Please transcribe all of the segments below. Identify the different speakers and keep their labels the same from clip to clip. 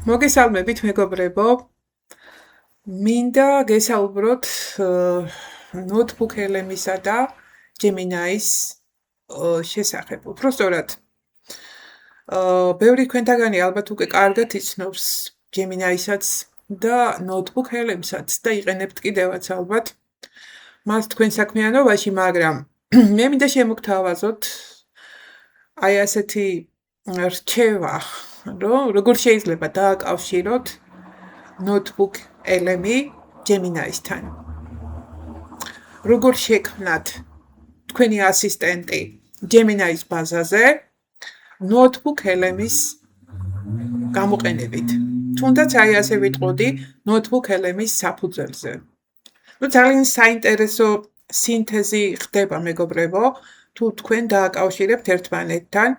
Speaker 1: მოგესალმებით მეგობრებო. მინდა გესაუბროთ notebook LM-ისა და Gemini-ის შესახებ. უпростоრად ბევრი თქვენთაგანი ალბათ უკვე კარგად იცნობს Gemini-ისაც და notebook LM-საც და იყენებთ კიდევაც ალბათ მას თქვენ საქმიანობაში, მაგრამ მე მინდა შემოგთავაზოთ აი ასეთი რჩევა, რომ როგორ შეიძლება დააკავშიროთ notebook LM-ი Gemini-ისთან. როგორ შექმნათ თქვენი ასისტენტი Gemini-ის ბაზაზე notebook LM-ის გამოყენებით. თუნდაც აი ასე ვიტყოდი notebook LM-ის საფუძველზე. ძალიან საინტერესო სინთეზი ხდება მეგობრებო, თუ თქვენ დააკავშირებთ ერთმანეთთან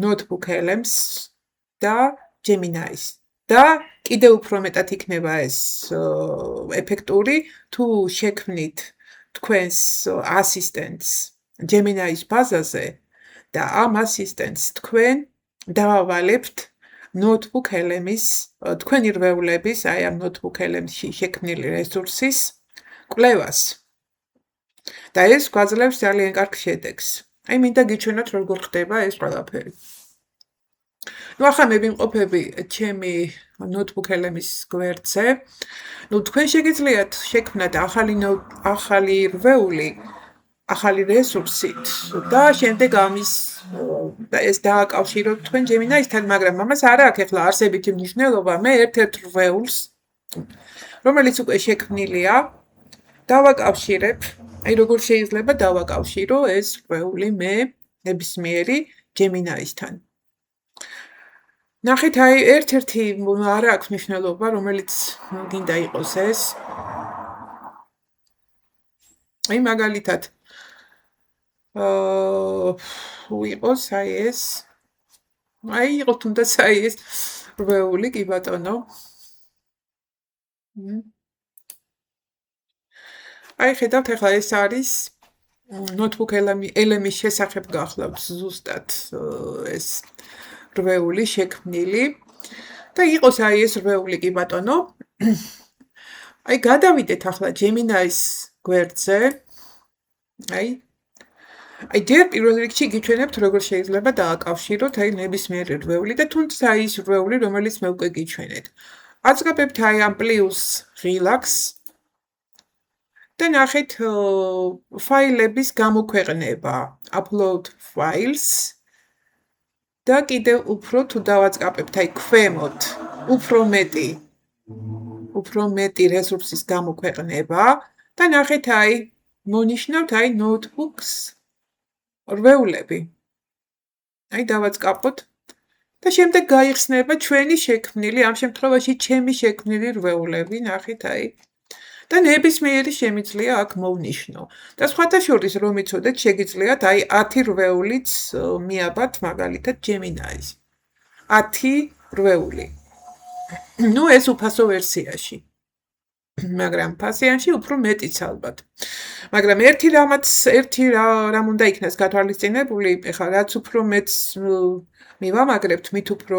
Speaker 1: notebook LM-ს და Gemini-ის. და კიდევ უფრო მეტად იქნება ეს ეფექტური, თუ შექმნით თქვენს ასისტენტს Gemini-ის ბაზაზე და ამ ასისტენტს თქვენ დავავალებთ notebook LM-ის, თქვენი რვეულების, აი ამ notebook LM-ში შექმნილი რესურსის კვლევას. და ეს გვაძლევს ძალიან კარგ შედეგს. აი მინდა გიჩვენოთ როგორ ხდება ეს ყველაფერი. ახლა მე ვიმყოფები ჩემი notebook LM-ის გვერდზე. თქვენ შეგიძლიათ შექმნათ ახალი რვეული, ახალი რესურსით და შემდეგ ამის ეს დააკავშიროთ თქვენ Gemini-ისთან, მაგრამ ამას არ აქვს ახლა არსებითი მნიშვნელობა. მე ერთ-ერთ რვეულს, რომელიც უკვე შექმნილია, დავაკავშირებ. აი როგორ შეიძლება დავაკავშირო ეს რვეული მე ნებისმიერი Gemini-ისთან. ნახეთ, აი ერთ-ერთი არ აქვს მნიშვნელობა, რომელიც გინდა იყოს ეს. აი მაგალითად იყოს აი ეს. აი იყო თუნდაც აი ეს რვეული, კი ბატონო. აი ხედავთ, ახლა ეს არის notebook LM-ის შესახებ გახლავთ ზუსტად ეს რვეული შექმნილი და იყოს აი ეს რვეული, კი ბატონო. აი გადავიდეთ ახლა Gemini-ის გვერდზე. აი ჯერ პირველ რიგში გიჩვენებთ როგორ შეიძლება დააკავშიროთ აი ნებისმიერი რვეული და თუნდაც აი ის რვეული, რომელიც მე უკვე გიჩვენეთ. აწყობებთ აი ამ პლუს ღილაკს და ნახეთ ფაილების გამოქვეყნება, upload files და კიდევ უფრო თუ დავაწყობებთ აი ქვემოთ, უფრო მეტი რესურსის გამოქვეყნება და ნახეთ აი მონიშნავთ აი notebooks რვეულები. აი დავაწყობთ და შემდეგ გაიხსნება ჩვენი შექმნილი, ამ შემთხვევაში ჩემი შექმნილი რვეულები, ნახეთ აი. და ნებისმიერი შემიძლია აქ მოვნიშნო. და სხვათა შორის რომ იცოდეთ, შეგიძლიათ აი 10 რვეულიც მიაბათ მაგალითად Gemini-ის. 10 რვეული. ნუ ეს უფასო ვერსიაში. მაგრამ ფასიანში უფრო მეტიც ალბათ. მაგრამ ერთი რამ უნდა იქნას გათვალისწინებული, ეხლა რაც უფრო მეტს მივამაგრებთ, მით უფრო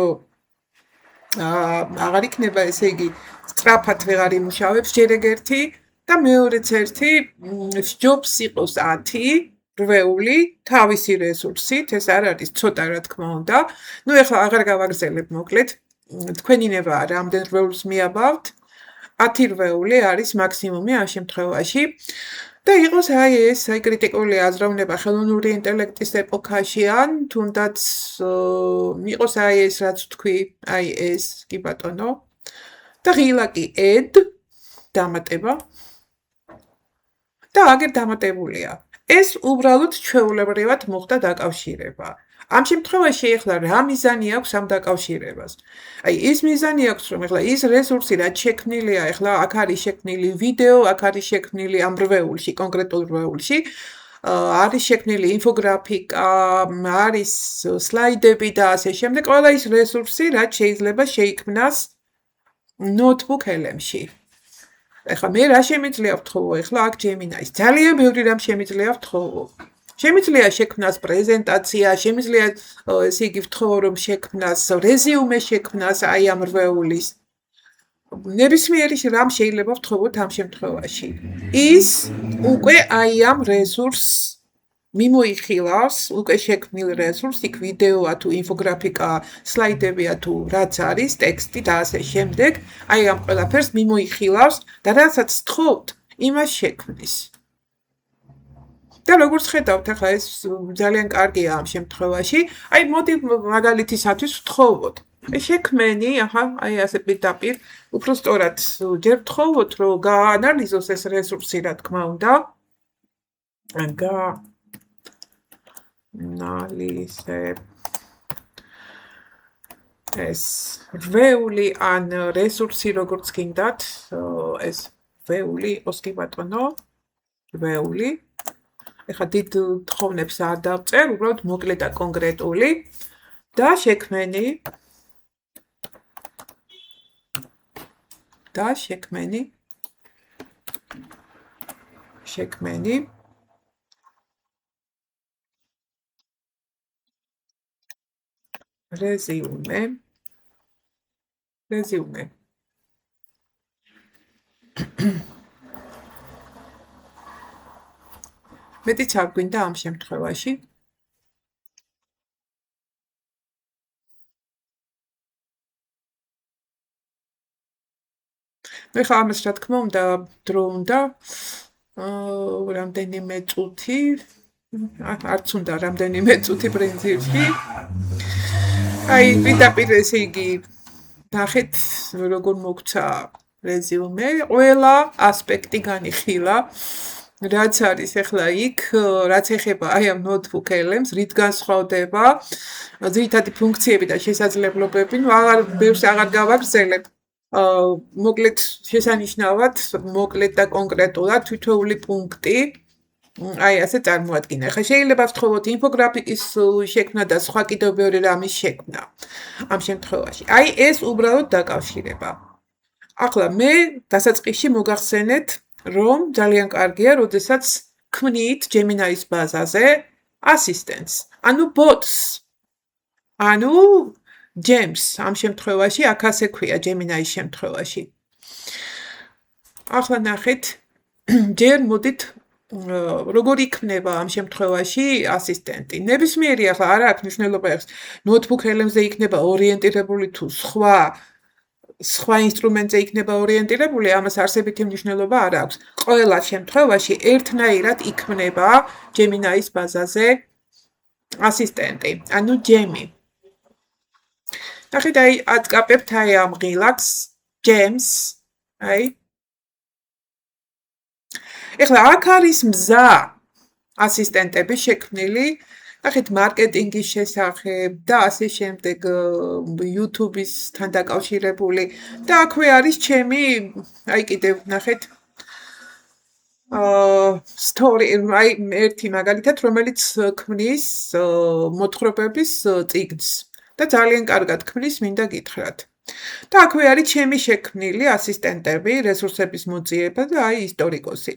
Speaker 1: აღარ იქნება, ესე იგი სწრაფად ვეღარ იმუშავებს ჯერ ერთი და მეორეც ერთი სჯობს იყოს 10 რვეული თავისი რესურსით, ეს არ არის ცოტა რა თქმა უნდა. ნუ ეხლა აღარ გავაგრძელებ მოკლედ, თქვენინება რამდენ რვეულს მიაბავთ, 10 რვეული არის მაქსიმუმი ამ შემთხვევაში. და იყოს აი ეს აი კრიტიკული აზროვნება ხელოვნური ინტელექტის ეპოქაში ან თუნდაც იყოს აი ეს რაც თქვი, აი ეს, კი ბატონო. და ღილაკი add დამატება და აგერ დამატებულია. ეს უბრალოდ ჩვეულებრივად მოხდა დაკავშირება. ამ შემთხვევაში ახლა რა მიზანი აქვს ამ დაკავშირებას? აი ის მიზანი აქვს, რომ ახლა ის რესურსი რაც შექმნილია, ახლა აქ არის შექმნილი ვიდეო, აქ არის შექმნილი ამ რვეულში, კონკრეტულ რვეულში, არის შექმნილი ინფოგრაფიკა, არის სლაიდები და ასე შემდეგ, ყველა ის რესურსი, რაც შეიძლება შეიქმნას notebook LM-ში. ახლა მე რა შემიძლია ვთხოვო? ახლა აქ Gemini-ის ძალიან ბევრი რამ შემიძლია ვთხოვო. შემიძლია შექმნას პრეზენტაცია, შემიძლია ესე იგი ვთხოვო რომ შექმნას რეზიუმე შექმნას აი ამ რვეულის. ნებისმიერი რამ შეიძლება ვთხოვოთ ამ შემთხვევაში. ის უკვე აი ამ რესურსს მიმოიხილავს, უკვე შექმნილ რესურსს, იქ ვიდეოა თუ ინფოგრაფიკა, სლაიდებია თუ რაც არის, ტექსტი და ასე შემდეგ, აი ამ ყველაფერს მიმოიხილავს და რასაც ვთხოვთ, იმას შექმნის. და როგორც ხედავთ, ახლა ეს ძალიან კარგია ამ შემთხვევაში. აი მოდი მაგალითისათვის ვთხოვოთ. შექმენი, ახლა აი ასე პირდაპირ, უფრო სწორად ჯერ ვთხოვოთ, რომ გაანალიზოს ეს რესურსი, რა თქმა უნდა. Analyze ეს რვეული ან რესურსი როგორც გინდათ ეს რვეული ოსკი ბატონო რვეული ეხლა დიდ თხოვნებს არ დავწერ უბრალოდ მოკლე და კონკრეტული და შექმენი რეზიუმე მეტიც არ გვინდა ამ შემთხვევაში მე ხა ამას რა თქმა უნდა დრო უნდა რამდენიმე წუთი არც უნდა რამდენიმე წუთი პრინციპში აი პირდაპირ ესე იგი ნახეთ როგორ მოგცა რეზიუმე ყველა ასპექტი განიხილა რაც არის ახლა იქ რაც ეხება აი ამ notebook elements რით განსხვავდება ძირითადი ფუნქციები და შესაძლებლობები ნუ ბევრს აღარ გავაგრძელებ მოკლედ შესანიშნავად მოკლედ და კონკრეტულად თითოეული პუნქტი აი ასე წარმოადგინა. ხა შეიძლება ვთხოვოთ ინფოგრაფიკის შექმნა და სხვა კიდევ ბევრი რამის შექმნა ამ შემთხვევაში. აი ეს უბრალოდ დაკავშირება. ახლა მე დასაწყისში მოგახსენეთ, რომ ძალიან კარგია, როდესაც ქმნით Gemini-ის ბაზაზე ასისტენტს, ანუ bots. ანუ Gems ამ შემთხვევაში აქ ასე ქვია Gemini-ის შემთხვევაში. ახლა ნახეთ, ჯერ მოდით როგორ იქნება ამ შემთხვევაში ასისტენტი. ნებისმიერი ახლა არ აქვს მნიშვნელობა ეს notebook elements-ზე იქნება ორიენტირებული თუ სხვა ინსტრუმენტზე იქნება ორიენტირებული, ამას არსებითი მნიშვნელობა არ აქვს. ყველა შემთხვევაში ერთნაირად იქმნება Gemini-ის ბაზაზე ასისტენტი, ანუ Gemi. ნახეთ აი აწკაპებთ აი ამ ღილაკს Gems, აი ეხლა აქ არის მზა ასისტენტები შექმნილი, ნახეთ მარკეტინგის შესახებ და ასე შემდეგ YouTube-ისთან დაკავშირებული და აქვე არის ჩემი აი კიდევ ნახეთ story აი ერთი მაგალითად რომელიც ქმნის მოთხრობების წიგნს და ძალიან კარგად ქმნის მინდა გითხრათ. და აქვე არის ჩემი შექმნილი ასისტენტები, რესურსების მოძიება და აი ისტორიკოსი.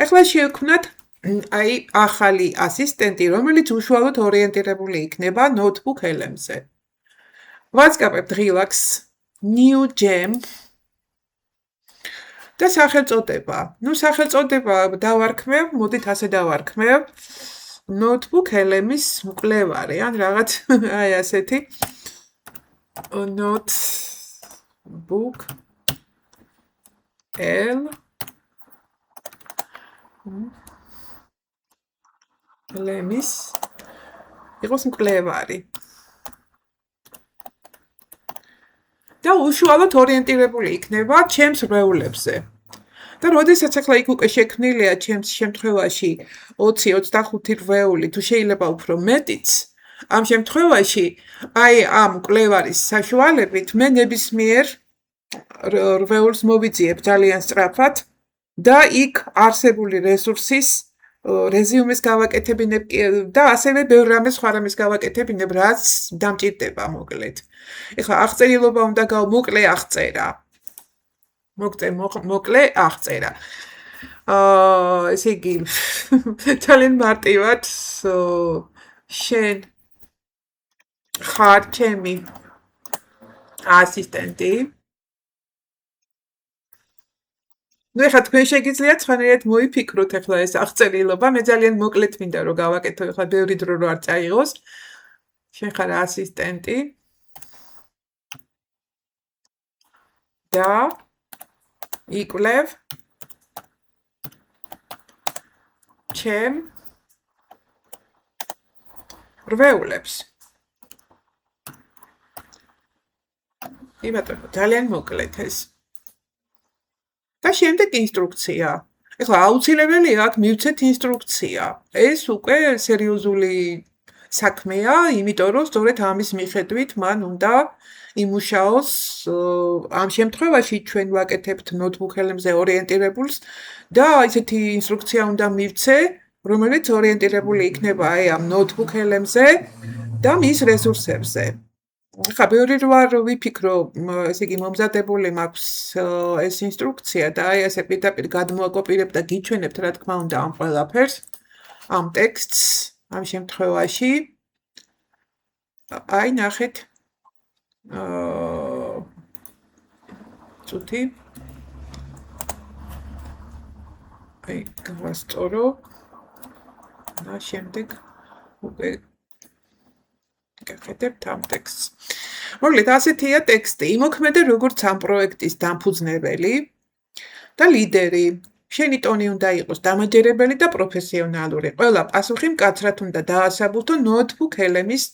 Speaker 1: ახლა შევქმნათ აი ახალი ასისტენტი, რომელიც უშუალოდ ორიენტირებული იქნება notebook elements-ზე. ვაწყობთ ღილაკს new gem და სახელწოდება. ნუ სახელწოდება დავარქმევ, მოდით ასე დავარქმევ. notebook elements მკვლევარი, ან რაღაც აი ასეთი notebook elements იყოს მკვლევარი. და უშუალოდ ორიენტირებული იქნება ჩემს რვეულებზე. და როდესაც ახლა იქ უკვე შექმნილია ჩემს შემთხვევაში 20-25 რვეული, თუ შეიძლება უფრო მეტიც, ამ შემთხვევაში აი ამ მკვლევარის საშუალებით მე ნებისმიერ რვეულს მოვიძიებ ძალიან სწრაფად და იქ არსებული რესურსის რეზიუმეს გავაკეთებინებ და ასევე ბევრ რამეს სხვა რამეს გავაკეთებინებ, რაც დამჭირდება მოკლედ. ეხლა აღწერილობა უნდა მოკლე აღწერა. მოკლე აღწერა. ესე იგი ძალიან მარტივად შენ ხარ ჩემი ასისტენტი. ნუ ეხლა თქვენ შეგიძლიათ სხვანაირად მოიფიქროთ ეხლა ეს აღწერილობა. მე ძალიან მოკლედ მინდა რომ გავაკეთო ეხლა ბევრი დრო რო არ წაიღოს. შენ ხარ ასისტენტი. და იკვლევ ჩემ რვეულებს. იბატონო, ძალიან მოკლედ ეს. და შემდეგ ინსტრუქცია. ეხლა აუცილებელია აქ მივცეთ ინსტრუქცია. ეს უკვე სერიოზული საქმეა, იმიტომ რომ სწორედ ამის მიხედვით მან უნდა იმუშაოს ამ შემთხვევაში ჩვენ ვაკეთებთ ნოუთბუქ ელემზე ორიენტირებულს და ესეთი ინსტრუქცია უნდა მივცე, რომელიც ორიენტირებული იქნება აი ამ ნოუთბუქ ელემზე და მის რესურსებზე. ხა ბევრი რო არ ვიფიქრო, ესე იგი მომზადებული მაქვს ეს ინსტრუქცია და აი ასე პირდაპირ გადმოაკოპირებ და გიჩვენებთ რა თქმა უნდა ამ ყველაფერს, ამ ტექსტს, ამ შემთხვევაში. აი ნახეთ. წუთი. აი გავასწორო. და შემდეგ უკვე გაკეთებთ ამ ტექსტს. მოკლედ ასეთია ტექსტი. იმოქმედე როგორც ამ პროექტის დამფუძნებელი და ლიდერი. შენი ტონი უნდა იყოს დამაჯერებელი და პროფესიონალური. ყველა პასუხი მკაცრად უნდა დაასაბუთო ნოუთბუქ ელემის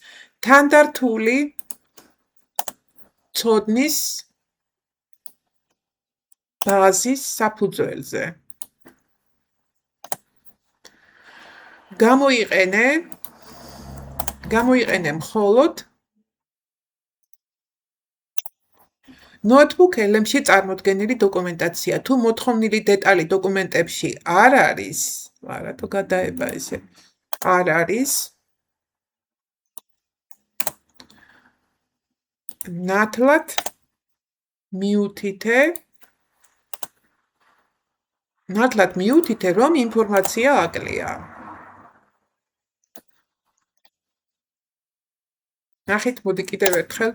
Speaker 1: თანდართული ცოდნის ბაზის საფუძველზე. გამოიყენე მხოლოდ ნოუთბუქ ელემში წარმოდგენილი დოკუმენტაცია. თუ მოთხოვნილი დეტალი დოკუმენტებში არ არის, რატო გადაება ესე? არ არის. ნათლად მიუთითე, რომ ინფორმაცია აკლია. ნახეთ, მოდი კიდევ ერთხელ.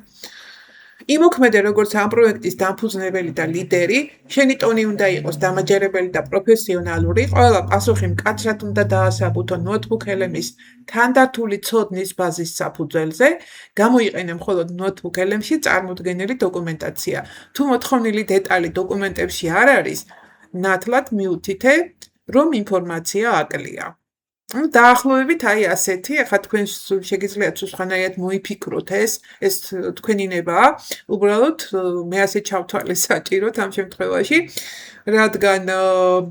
Speaker 1: იმოქმედე როგორც ამ პროექტის დამფუძნებელი და ლიდერი, შენი ტონი უნდა იყოს დამაჯერებელი და პროფესიონალური. ყველა პასუხი მკაცრად უნდა დაასაბუთო ნოუთბუქ ელემის თანდართული ცოდნის ბაზის საფუძველზე. გამოიყენე მხოლოდ ნოუთბუქ ელემში წარმოდგენილი დოკუმენტაცია. თუ მოთხოვნილი დეტალი დოკუმენტებში არ არის, ნათლად მიუთითე, რომ ინფორმაცია აკლია. დაახლოებით აი ასეთი, ახლა თქვენ შეგიძლიათ სხვანაირად მოიფიქროთ ეს თქვენი ნებაა. უბრალოდ მე ასე ჩავთვალე საჭიროდ ამ შემთხვევაში, რადგან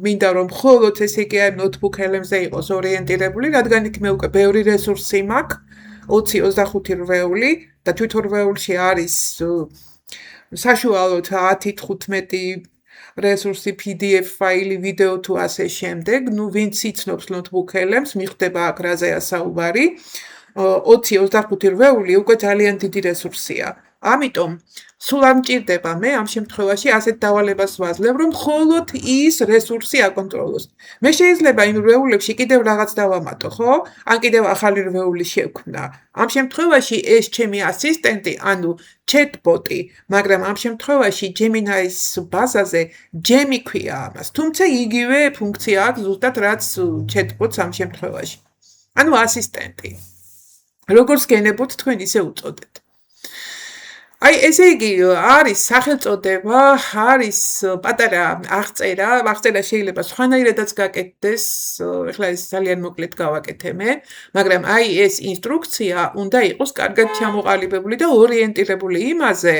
Speaker 1: მინდა რომ მხოლოდ ესე იგი აი ნოუთბუქ ელემზე იყოს ორიენტირებული, რადგან იქ მე უკვე ბევრი რესურსი მაქვს, 20-25 რვეული და თვითონ რვეულში არის საშუალოდ 10-15 რესურსი, PDF ფაილი, ვიდეო თუ ასე შემდეგ. ნუ ვინც იცნობს ნოუთბუქ ელემს, მიხვდება აქ რაზეა საუბარი. 20-25 რვეული უკვე ძალიან დიდი რესურსია. ამიტომ სულ არ მჭირდება მე ამ შემთხვევაში ასეთ დავალებას ვაძლევ, რომ მხოლოდ ის რესურსი აკონტროლოს. მე შეიძლება იმ რვეულებში კიდევ რაღაც დავამატო, ხო? ან კიდევ ახალი რვეული შევქმნა. ამ შემთხვევაში ეს ჩემი ასისტენტი, ანუ chatbot-ი, მაგრამ ამ შემთხვევაში Gemini-ის ბაზაზე Gemmy ქვია ამას. თუმცა იგივე ფუნქცია აქვს ზუსტად რაც chatbot-ს ამ შემთხვევაში. ანუ ასისტენტი. როგორც გენებოთ თქვენ ისე უწოდეთ. აი ესე იგი არის სახელწოდება, არის პატარა აღწერა შეიძლება სხვანაირადაც გაკეთდეს, ეხლა ეს ძალიან მოკლედ გავაკეთე მე, მაგრამ აი ეს ინსტრუქცია უნდა იყოს კარგად ჩამოყალიბებული და ორიენტირებული იმაზე,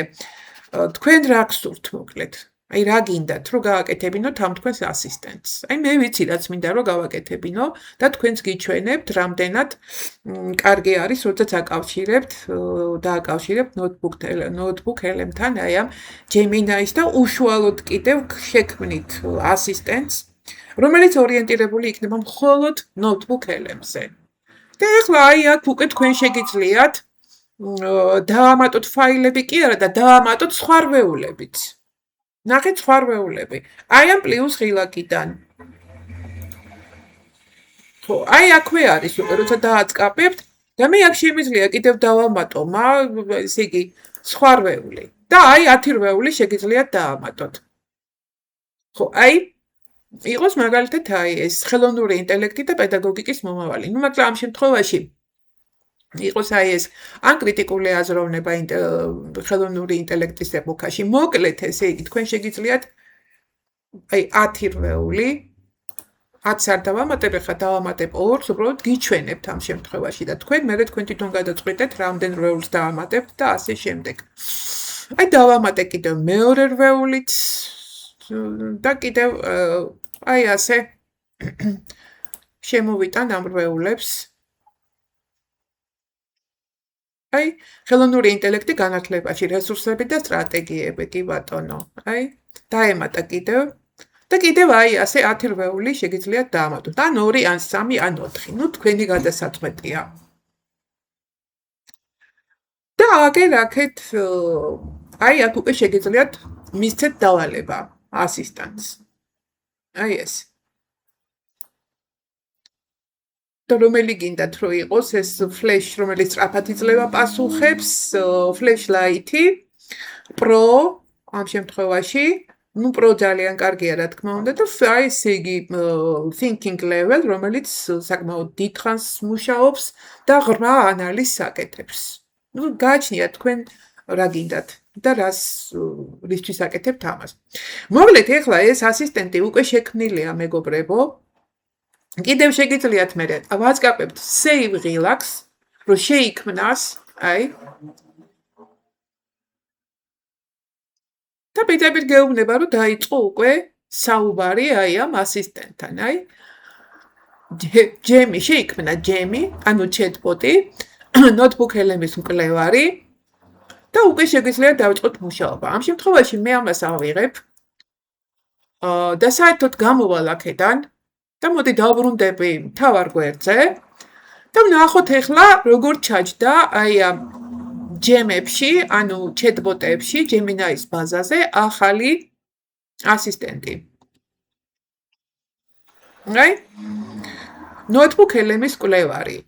Speaker 1: თქვენ რა გსურთ მოკლედ. აი რა გინდათ რომ გააკეთებინოთ ამ თქვენს ასისტენტს. აი მე ვიცი რაც მინდა რომ გავაკეთებინო და თქვენს გიჩვენებთ რამდენად კარგი არის, როდესაც დააკავშირებთ ნოუთბუქ ელემთან აი ამ Gemini-ს და უშუალოდ კიდევ შექმნით ასისტენტს, რომელიც ორიენტირებული იქნება მხოლოდ ნოუთბუქ ელემზე. და ეხლა აი აქ უკვე თქვენ შეგიძლიათ დაამატოთ ფაილები კი არა და დაამატოთ სხვა რვეულებიც. ნახეთ სხვა რვეულები. აი ამ პლუს ღილაკიდან. ხო, აი აქვე არის უკვე როცა დააწყაპებთ და მე აქ შემიძლია კიდევ დავამატო, ესე იგი, სხვა რვეული. და აი 10 რვეული შეგიძლიათ დაამატოთ. ხო, აი იყოს მაგალითად აი ეს ხელოვნური ინტელექტი და პედაგოგიკის მომავალი. ნუ მაგრამ ამ შემთხვევაში იყოს აი ეს ან კრიტიკული აზროვნება ხელოვნური ინტელექტის ეპოქაში. მოკლედ ესე იგი თქვენ შეგიძლიათ აი 10 რვეული 10 არ დავამატებ, ახლა დავამატებ 2-ს, უბრალოდ გიჩვენებთ ამ შემთხვევაში და თქვენ მერე თქვენ თვითონ გადაწყვეტეთ რამდენ რვეულს დავამატებთ და ასე შემდეგ. აი დავამატე კიდევ მეორე რვეულით და კიდევ აი ასე შემოვიტან ამ რვეულებს. აი ხელოვნური ინტელექტი განათლებაში, რესურსები და სტრატეგიები, კი ბატონო. აი დაემატა კიდევ და კიდევ აი ასე 10 რვეული შეგიძლიათ დაამატოთ. ან 2, ან 3, ან 4. ნუ თქვენი გადასაწყვეტია. და აგერ აქეთ აი აქ უკვე შეგიძლიათ მისცეთ დავალება ასისტენტს. აი ეს. და რომელი გინდათ რომ იყოს ეს ფლეშ, რომელიც სწრაფად იძლევა პასუხებს, ფლეშლაითი, პრო ამ შემთხვევაში ნუ პრო ძალიან კარგია რა თქმა უნდა და აი ესე იგი thinking level, რომელიც საკმაოდ დიდხანს მუშაობს და ღრმა ანალიზს აკეთებს. ნუ გააჩნიათ თქვენ რა გინდათ და რისთვის აკეთებთ ამას. მოკლედ ეხლა ეს ასისტენტი უკვე შექმნილია მეგობრებო. კიდევ შეგიძლიათ მე ვაწყაპებთ save relax, რომ შეიქმნას, აი და პირდაპირ გეუბნება, რომ დაიწყო უკვე საუბარი აი ამ ასისტენტთან, აი ჯემი შეიქმნა ჯემი, ანუ chatbot-ი, notebook LM-ის მკვლევარი და უკვე შეგვიძლია დავიწყოთ მუშაობა. ამ შემთხვევაში მე ამას ავიღებ და საერთოდ გამოვალ აქედან და მოდი დავბრუნდები მთავარ გვერდზე და ვნახოთ ახლა როგორ ჩაჯდა აი ამ ჯემებში, ანუ chatbot-ებში, Gemini-ის ბაზაზე ახალი ასისტენტი. აი notebook LM-ის მკვლევარი.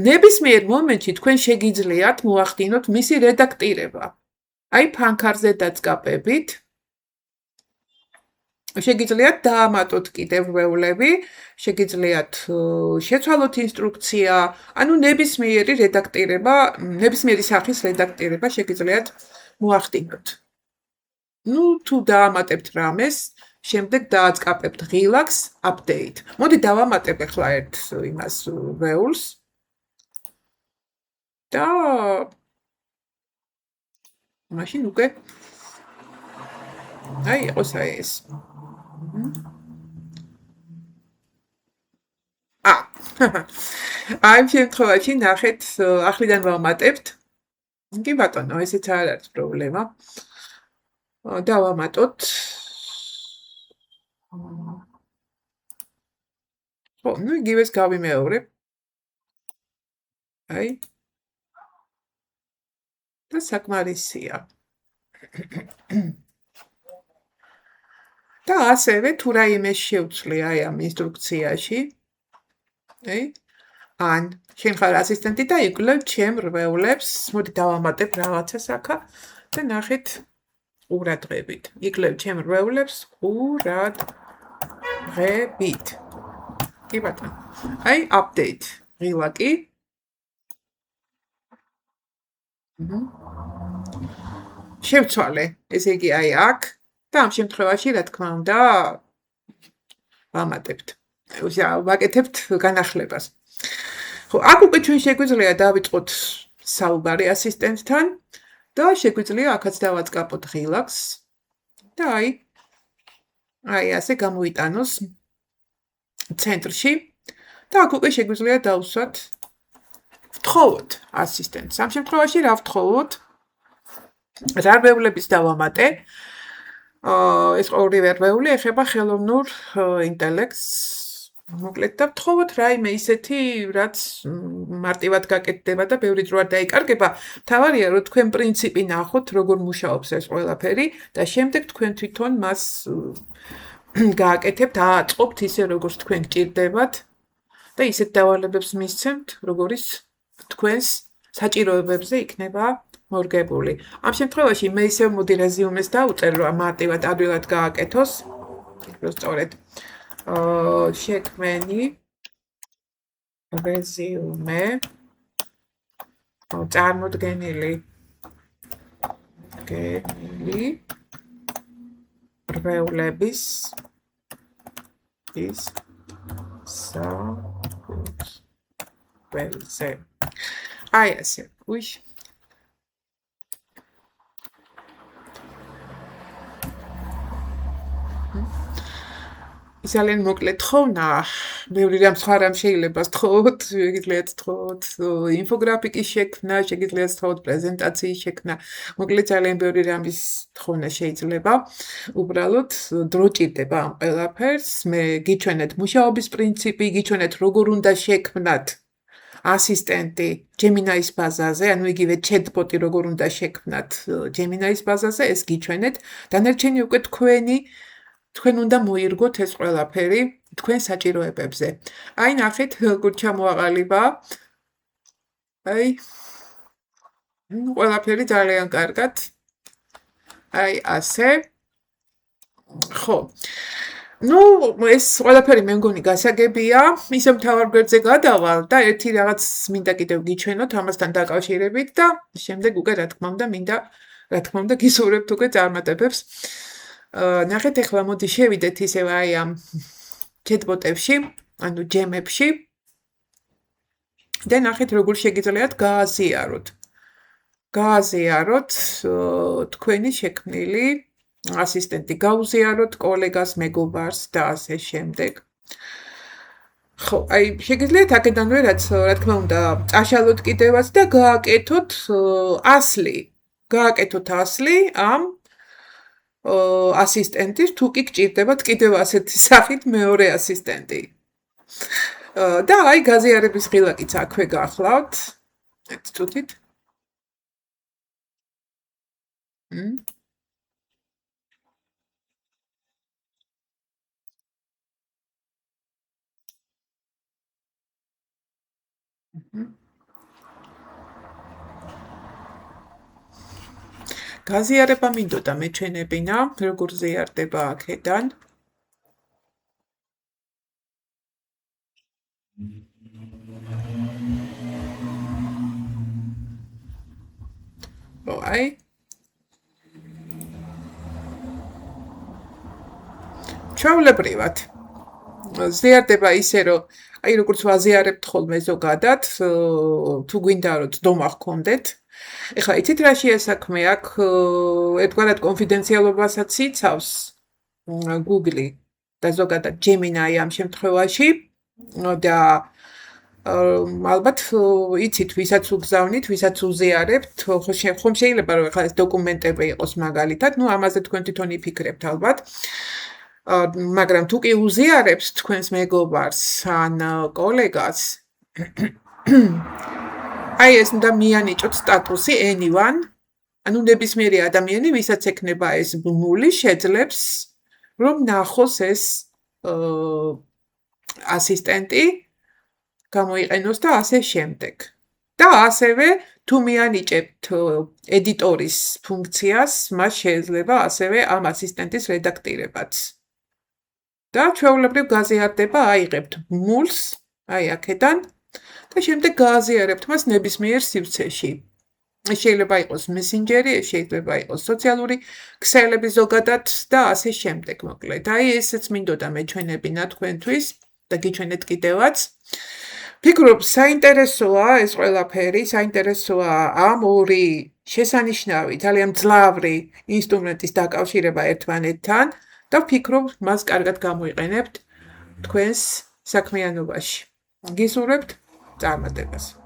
Speaker 1: ნებისმიერ მომენტში თქვენ შეგიძლიათ მოახდინოთ მისი რედაქტირება. აი ფანქარზე დაწყაპებით. შეგიძლიათ დაამატოთ კიდევ რვეულები, შეგიძლიათ შეცვალოთ ინსტრუქცია, ანუ ნებისმიერი რედაქტირება, ნებისმიერი სახის რედაქტირება შეგიძლიათ მოახდინოთ. ნუ თუ დაამატებთ რამეს, შემდეგ დააწყაპებთ relax update. მოდი დავამატებ ახლა ერთ იმას რვეულს. და მაშინ უკვე აი იყოს აი ეს. ამ შემთხვევაში ნახეთ ახლიდან ვამატებთ. კი ბატონო, ესეც არ არის პრობლემა. დავამატოთ. ხო, ნუ იგივეს გავიმეორებ. აი და საკმარისია. და ასევე თუ რაიმე შევცვლი აი ამ ინსტრუქციაში, აი, ან შენ ხარ ასისტენტი და იკვლევ ჩემ რვეულებს, მოდი დავამატებ რაღაცას აქა და ნახეთ ყურადღებით. იკვლევ ჩემ რვეულებს ყურადღებით. კი ბატონო. აი update ღილაკი. შევცვალე, ესე იგი აი აქ და ამ შემთხვევაში რა თქმა უნდა ვამატებთ. ვაკეთებთ განახლებას. ხო, აქ უკვე ჩვენ შეგვიძლია დავიწყოთ საუბარი ასისტენტთან და შეგვიძლია აქაც დავაწყაპოთ ღილაკს და აი ასე გამოიტანოს ცენტრში და აქ უკვე შეგვიძლია დავუსვათ ვთხოვოთ ასისტენტს. ამ შემთხვევაში რა ვთხოვოთ? რა რვეულების დავამატე? ეს ორივე რვეული ეხება ხელოვნურ ინტელექტს. მოკლედ და ვთხოვოთ რაიმე ისეთი, რაც მარტივად გაკეთდება და ბევრი დრო არ დაიკარგება. მთავარია, რომ თქვენ პრინციპი ნახოთ, როგორ მუშაობს ეს ყველაფერი და შემდეგ თქვენ თვითონ მას გააკეთებთ, ააწყობთ ისე, როგორც თქვენ გჭირდებათ და ისეთ დავალებებს მისცემთ, როგორიც თქვენს საჭიროებებზე იქნება მორგებული. ამ შემთხვევაში მე ისევ მოდი რეზიუმეს დავუწერ, რომ მარტივად ადვილად გააკეთოს. რო სწორედ შექმენი რეზიუმე წარმოდგენილი რვეულების ის საკუთრებზე. აი ასე, უშ ძალიან მოკლე თხოვნა, ბევრი რამ სხვა რამ შეიძლება სთხოვოთ, შეგიძლიათ სთხოვოთ ინფოგრაფიკის შექმნა, შეგიძლიათ სთხოვოთ პრეზენტაციის შექმნა, მოკლედ ძალიან ბევრი რამის თხოვნა შეიძლება. უბრალოდ დრო ჭირდება ამ ყველაფერს, მე გიჩვენეთ მუშაობის პრინციპი, გიჩვენეთ როგორ უნდა შექმნათ ასისტენტი Gemini-ის ბაზაზე, ანუ იგივე chatbot-ი როგორ უნდა შექმნათ Gemini-ის ბაზაზე, ეს გიჩვენეთ, დანარჩენი უკვე თქვენ უნდა მოირგოთ ეს ყველაფერი თქვენ საჭიროებებზე. აი ნახეთ, როგორ ჩამოაყალიბა. აი ყველაფერი ძალიან კარგად. აი ასე. ხო. ნუ ეს ყველაფერი მე მგონი გასაგებია. ისე მთავარ გვერდზე გადავალ და ერთი რაღაც მინდა კიდევ გიჩვენოთ ამასთან დაკავშირებით და შემდეგ უკვე რა თქმა უნდა გისურვებთ უკვე წარმატებებს. ნახეთ ახლა მოდი შევიდეთ ისევ აი ამ chatbot-ებში, ანუ gem-ებში და ნახეთ როგორ შეგიძლიათ გააზიაროთ თქვენი შექმნილი ასისტენტი, გაუზიაროთ კოლეგას, მეგობარს და ასე შემდეგ. ხო, აი შეგიძლიათ აქედანვე რაც რა თქმა უნდა წაშალოთ კიდევაც და გააკეთოთ ასლი ამ ასისტენტის თუ კი გჭირდებათ კიდევ ასეთი სახით მეორე ასისტენტი. და აი გაზიარების ღილაკიც აქვე გახლავთ. ერთ წუთით. გაზიარება მინდოდა მეჩვენებინა, როგორ ზიარდება აქედან. აი ჩვეულებრივად ზიარდება ისე, რომ აი როგორც ვაზიარებთ ხოლმე ზოგადად, თუ გვინდა რომ ძდომა გქონდეთ. ეხლა იცით რა შეასაქმე აქ ერთგვარად კონფიდენციალობასაც იცავს Google-ი და ზოგადად Gemini ამ შემთხვევაში და ალბათ იცით ვისაც უგზავნით, ვისაც უზიარებთ, ხომ შეიძლება რომ ეხლა ეს დოკუმენტები იყოს მაგალითად, ნუ ამაზე თქვენ თვითონ იფიქრებთ ალბათ. მაგრამ თუ კი უზიარებთ თქვენს მეგობარს ან კოლეგას აი ეს უნდა მიანიჭოთ სტატუსი anyone, ანუ ნებისმიერი ადამიანი, ვისაც ექნება ეს ბმული, შეძლებს რომ ნახოს ეს ასისტენტი, გამოიყენოს და ასე შემდეგ. და ასევე თუ მიანიჭებთ ედიტორის ფუნქციას, მას შეიძლება ასევე ამ ასისტენტის რედაქტირებაც. და ჩვეულებრივ გაზიარდება, აიღებთ ბმულს, აი აქედან და შემდეგ გააზიარებთ მას ნებისმიერ სივრცეში. შეიძლება იყოს მესენჯერი, შეიძლება იყოს სოციალური ქსელები ზოგადად და ასე შემდეგ მოკლედ. აი ესეც მინდოდა მეჩვენებინა თქვენთვის და გიჩვენეთ კიდევაც. ფიქრობ, საინტერესოა ეს ყველაფერი, საინტერესოა ამ ორი შესანიშნავი, ძალიან მძლავრი ინსტრუმენტის დაკავშირება ერთმანეთთან და ვფიქრობ, მას კარგად გამოიყენებთ თქვენს საქმიანობაში. გისურვებთ წარმატებას.